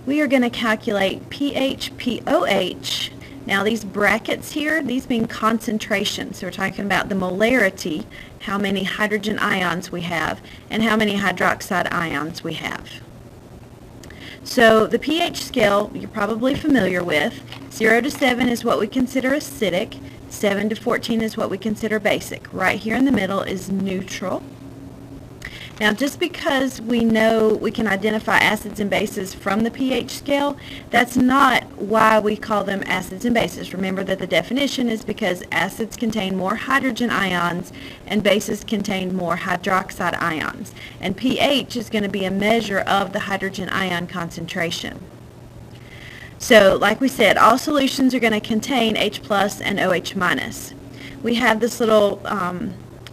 we are going to calculate pH, pOH. Now these brackets here, these mean concentration. So we're talking about the molarity, how many hydrogen ions we have, and how many hydroxide ions we have. So the pH scale you're probably familiar with. 0 to 7 is what we consider acidic. 7 to 14 is what we consider basic. Right here in the middle is neutral. Now, just because we know we can identify acids and bases from the pH scale, that's not why we call them acids and bases. Remember that the definition is because acids contain more hydrogen ions and bases contain more hydroxide ions. And pH is going to be a measure of the hydrogen ion concentration. So, like we said, all solutions are going to contain H plus and OH minus. We have this little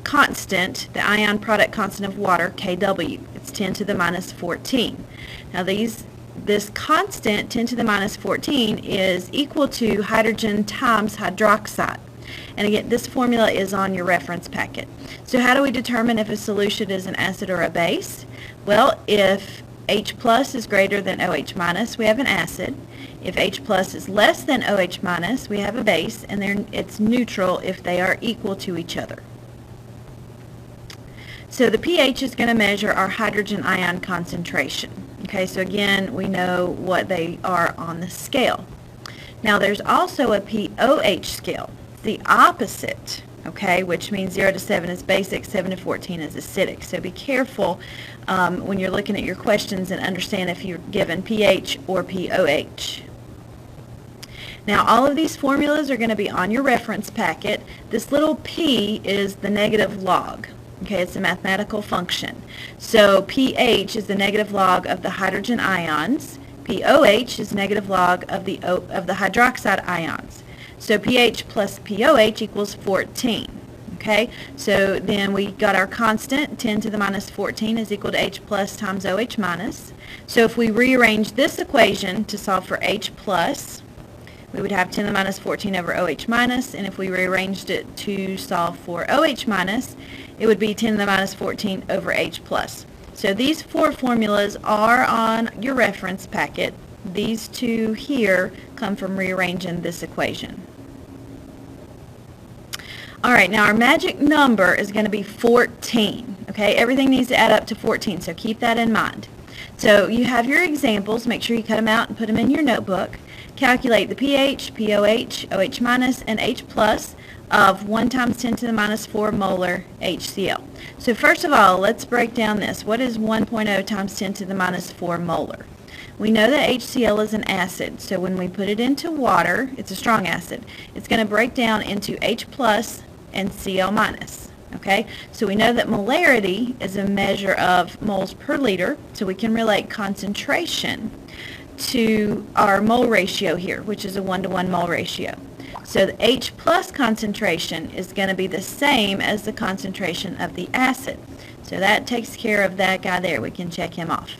constant, the ion product constant of water, Kw. It's 10 to the minus 14. Now this constant, 10 to the minus 14, is equal to hydrogen times hydroxide. And again, this formula is on your reference packet. So how do we determine if a solution is an acid or a base? Well, if H plus is greater than OH minus, we have an acid. If H plus is less than OH minus, we have a base, and then it's neutral if they are equal to each other. So the pH is going to measure our hydrogen ion concentration. Okay, so again, we know what they are on the scale. Now there's also a pOH scale, the opposite, okay, which means 0 to 7 is basic, 7 to 14 is acidic. So be careful when you're looking at your questions and understand if you're given pH or pOH. Now all of these formulas are going to be on your reference packet. This little p is the negative log. Okay, it's a mathematical function. So pH is the negative log of the hydrogen ions. pOH is negative log of the hydroxide ions. So pH plus pOH equals 14. Okay, so then we got our constant, 10 to the minus 14 is equal to H plus times OH minus. So if we rearrange this equation to solve for H plus, we would have 10 to the minus 14 over OH minus, and if we rearranged it to solve for OH minus, it would be 10 to the minus 14 over H plus. So these four formulas are on your reference packet. These two here come from rearranging this equation. Alright, now our magic number is going to be 14. Okay, everything needs to add up to 14, so keep that in mind. So you have your examples. Make sure you cut them out and put them in your notebook. Calculate the pH, pOH, OH minus, and H plus of 1 times 10 to the minus 4 molar HCl. So first of all, let's break down this. What is 1.0 times 10 to the minus 4 molar? We know that HCl is an acid, so when we put it into water, it's a strong acid. It's going to break down into H plus and Cl minus. Okay, so we know that molarity is a measure of moles per liter, so we can relate concentration to our mole ratio here, which is a 1-to-1 mole ratio. So the H plus concentration is going to be the same as the concentration of the acid. So that takes care of that guy there. We can check him off.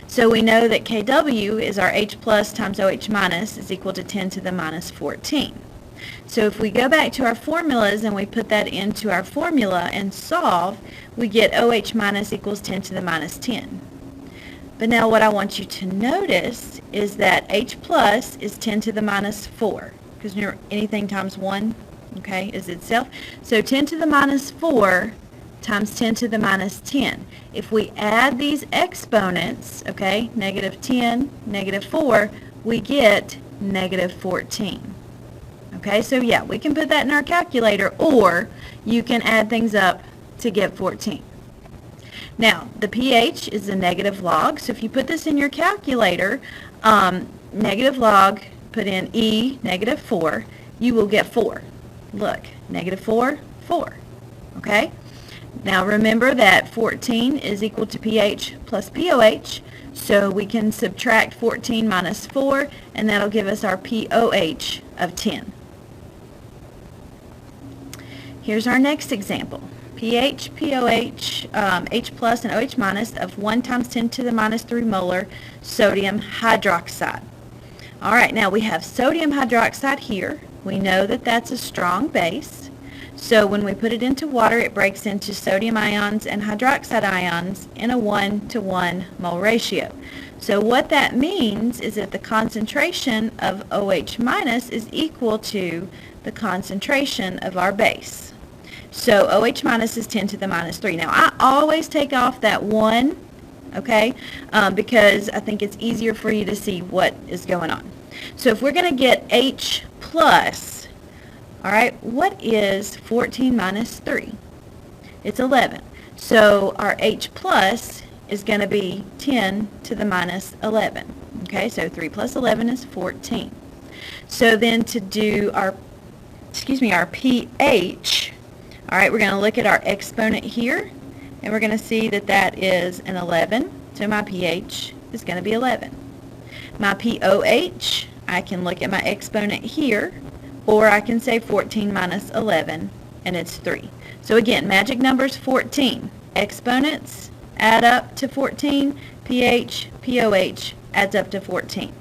So we know that Kw is our H plus times OH minus is equal to 10 to the minus 14. So if we go back to our formulas and we put that into our formula and solve, we get OH minus equals 10 to the minus 10. But now what I want you to notice is that H plus is 10 to the minus 4, because anything times 1, okay, is itself. So 10 to the minus 4 times 10 to the minus 10. If we add these exponents, okay, negative 10, negative 4, we get negative 14. Okay, so yeah, we can put that in our calculator, or you can add things up to get 14. Now, the pH is a negative log, so if you put this in your calculator, negative log, put in E, negative 4, you will get 4. Look, negative 4, 4. Okay? Now remember that 14 is equal to pH plus pOH, so we can subtract 14 minus 4, and that'll give us our pOH of 10. Here's our next example. pH, pOH, H plus and OH minus of 1 times 10 to the minus 3 molar sodium hydroxide. Alright, now we have sodium hydroxide here. We know that that's a strong base. So when we put it into water, it breaks into sodium ions and hydroxide ions in a 1-to-1 mole ratio. So what that means is that the concentration of OH minus is equal to the concentration of our base. So OH minus is 10 to the minus 3. Now I always take off that 1, okay, because I think it's easier for you to see what is going on. So if we're going to get H plus, all right, what is 14 minus 3? It's 11. So our H plus is going to be 10 to the minus 11. Okay, so 3 plus 11 is 14. So then to do our pH, all right, we're going to look at our exponent here, and we're going to see that that is an 11. So my pH is going to be 11. My pOH, I can look at my exponent here, or I can say 14 minus 11, and it's 3. So again, magic number is 14. Exponents add up to 14. pH, pOH adds up to 14.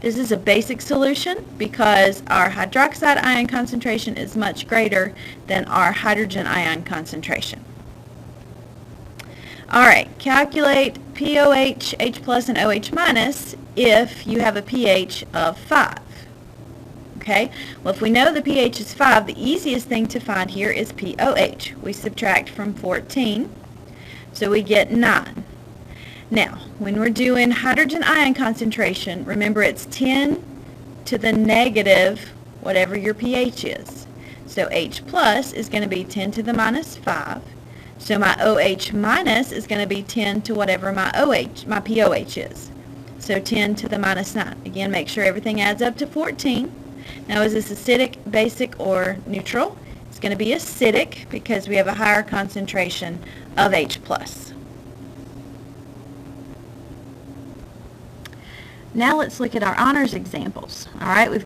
This is a basic solution because our hydroxide ion concentration is much greater than our hydrogen ion concentration. Alright, calculate pOH, H plus, and OH minus if you have a pH of 5. Okay, well if we know the pH is 5, the easiest thing to find here is pOH. We subtract from 14, so we get 9. Now, when we're doing hydrogen ion concentration, remember it's 10 to the negative whatever your pH is. So H plus is going to be 10 to the minus 5. So my OH minus is going to be 10 to whatever my pOH is. So 10 to the minus 9. Again, make sure everything adds up to 14. Now, is this acidic, basic, or neutral? It's going to be acidic because we have a higher concentration of H plus. Now let's look at our honors examples. All right, we're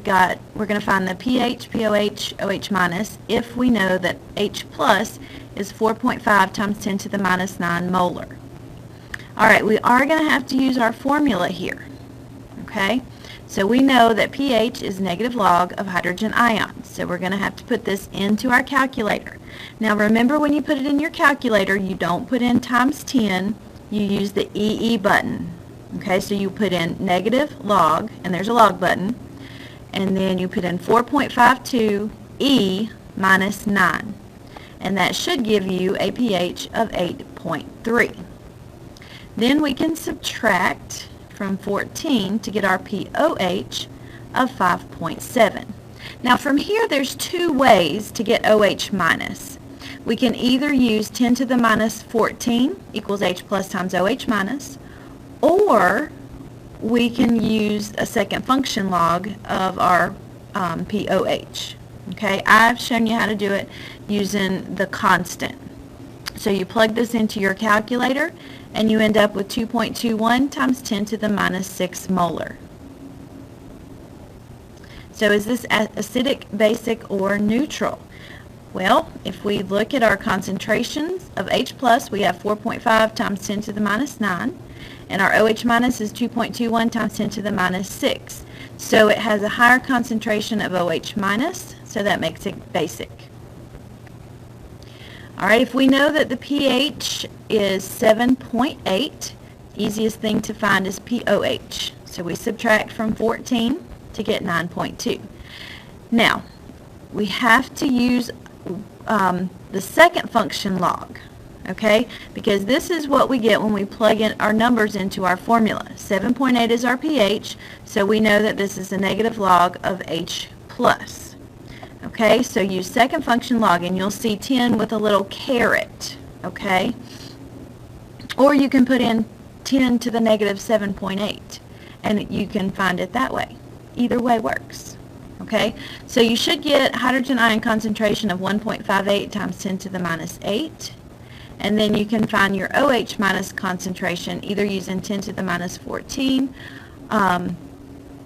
going to find the pH, pOH, OH minus if we know that H plus is 4.5 times 10 to the minus 9 molar. All right, we are going to have to use our formula here. Okay, so we know that pH is negative log of hydrogen ions. So we're going to have to put this into our calculator. Now remember, when you put it in your calculator, you don't put in times 10, you use the EE button. Okay, so you put in negative log, and there's a log button, and then you put in 4.52 E minus 9, and that should give you a pH of 8.3. Then we can subtract from 14 to get our pOH of 5.7. Now from here, there's two ways to get OH minus. We can either use 10 to the minus 14 equals H plus times OH minus, or we can use a second function log of our pOH. Okay, I've shown you how to do it using the constant. So you plug this into your calculator and you end up with 2.21 times 10 to the minus 6 molar. So is this acidic, basic, or neutral? Well, if we look at our concentrations of H plus, we have 4.5 times 10 to the minus 9. And our OH minus is 2.21 times 10 to the minus 6. So it has a higher concentration of OH minus, so that makes it basic. Alright, if we know that the pH is 7.8, easiest thing to find is pOH. So we subtract from 14 to get 9.2. Now, we have to use the second function log. Okay, because this is what we get when we plug in our numbers into our formula. 7.8 is our pH, so we know that this is a negative log of H plus. Okay, so use second function log, and you'll see 10 with a little caret. Okay, or you can put in 10 to the negative 7.8, and you can find it that way. Either way works. Okay, so you should get hydrogen ion concentration of 1.58 times 10 to the minus 8. And then you can find your OH minus concentration either using 10 to the minus 14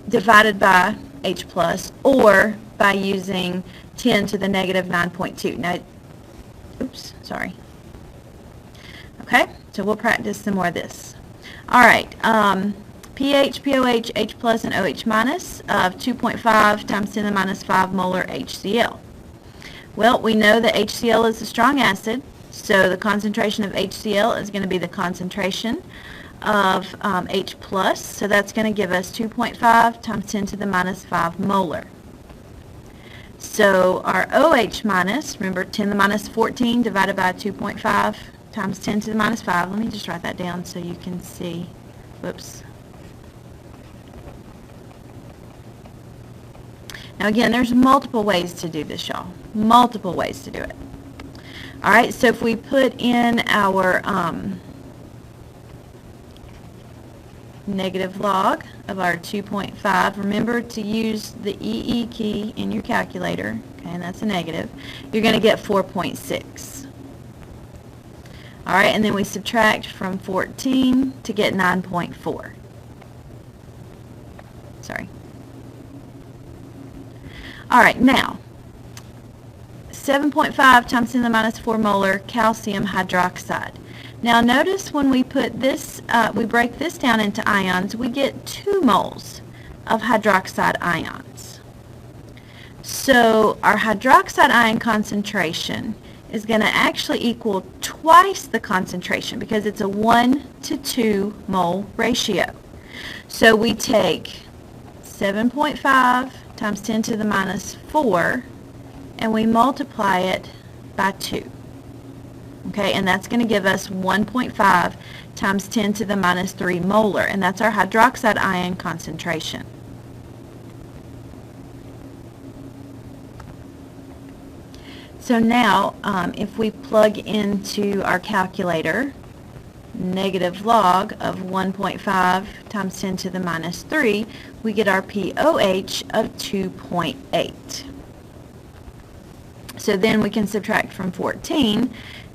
divided by H plus, or by using 10 to the negative 9.2. Now, oops, sorry. Okay, so we'll practice some more of this. All right, pH, pOH, H plus, and OH minus of 2.5 times 10 to the minus 5 molar HCl. Well, we know that HCl is a strong acid. So the concentration of HCl is going to be the concentration of H plus, so that's going to give us 2.5 times 10 to the minus 5 molar. So our OH minus, remember 10 to the minus 14 divided by 2.5 times 10 to the minus 5. Let me just write that down so you can see. Whoops. Now again, there's multiple ways to do this, y'all. Multiple ways to do it. Alright, so if we put in our negative log of our 2.5, remember to use the EE key in your calculator, okay, and that's a negative, you're going to get 4.6. Alright, and then we subtract from 14 to get 9.4. Sorry. Alright, now, 7.5 times 10 to the minus 4 molar calcium hydroxide. Now notice when we put this, we break this down into ions, we get 2 moles of hydroxide ions. So our hydroxide ion concentration is going to actually equal twice the concentration because it's a 1 to 2 mole ratio. So we take 7.5 times 10 to the minus 4 and we multiply it by 2. Okay, and that's going to give us 1.5 times 10 to the minus 3 molar, and that's our hydroxide ion concentration. So now, if we plug into our calculator negative log of 1.5 times 10 to the minus 3, we get our pOH of 2.8. So then we can subtract from 14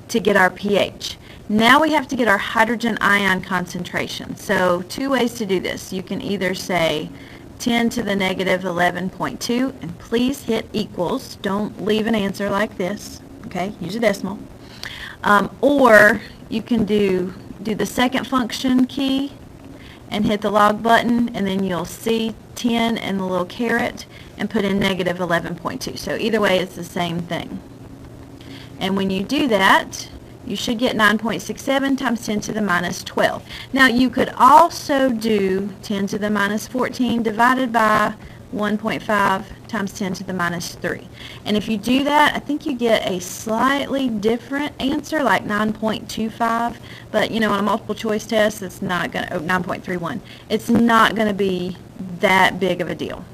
to get our pH. Now we have to get our hydrogen ion concentration. So 2 ways to do this. You can either say 10 to the negative 11.2, and please hit equals. Don't leave an answer like this. Okay, use a decimal. Or you can do the second function key and hit the log button, and then you'll see 10 and the little caret and put in negative 11.2. So either way, it's the same thing. And when you do that, you should get 9.67 times 10 to the minus 12. Now you could also do 10 to the minus 14 divided by 1.5 times 10 to the minus 3. And if you do that, I think you get a slightly different answer, like 9.25. But you know, on a multiple choice test, it's not going to, 9.31. It's not going to be that big of a deal.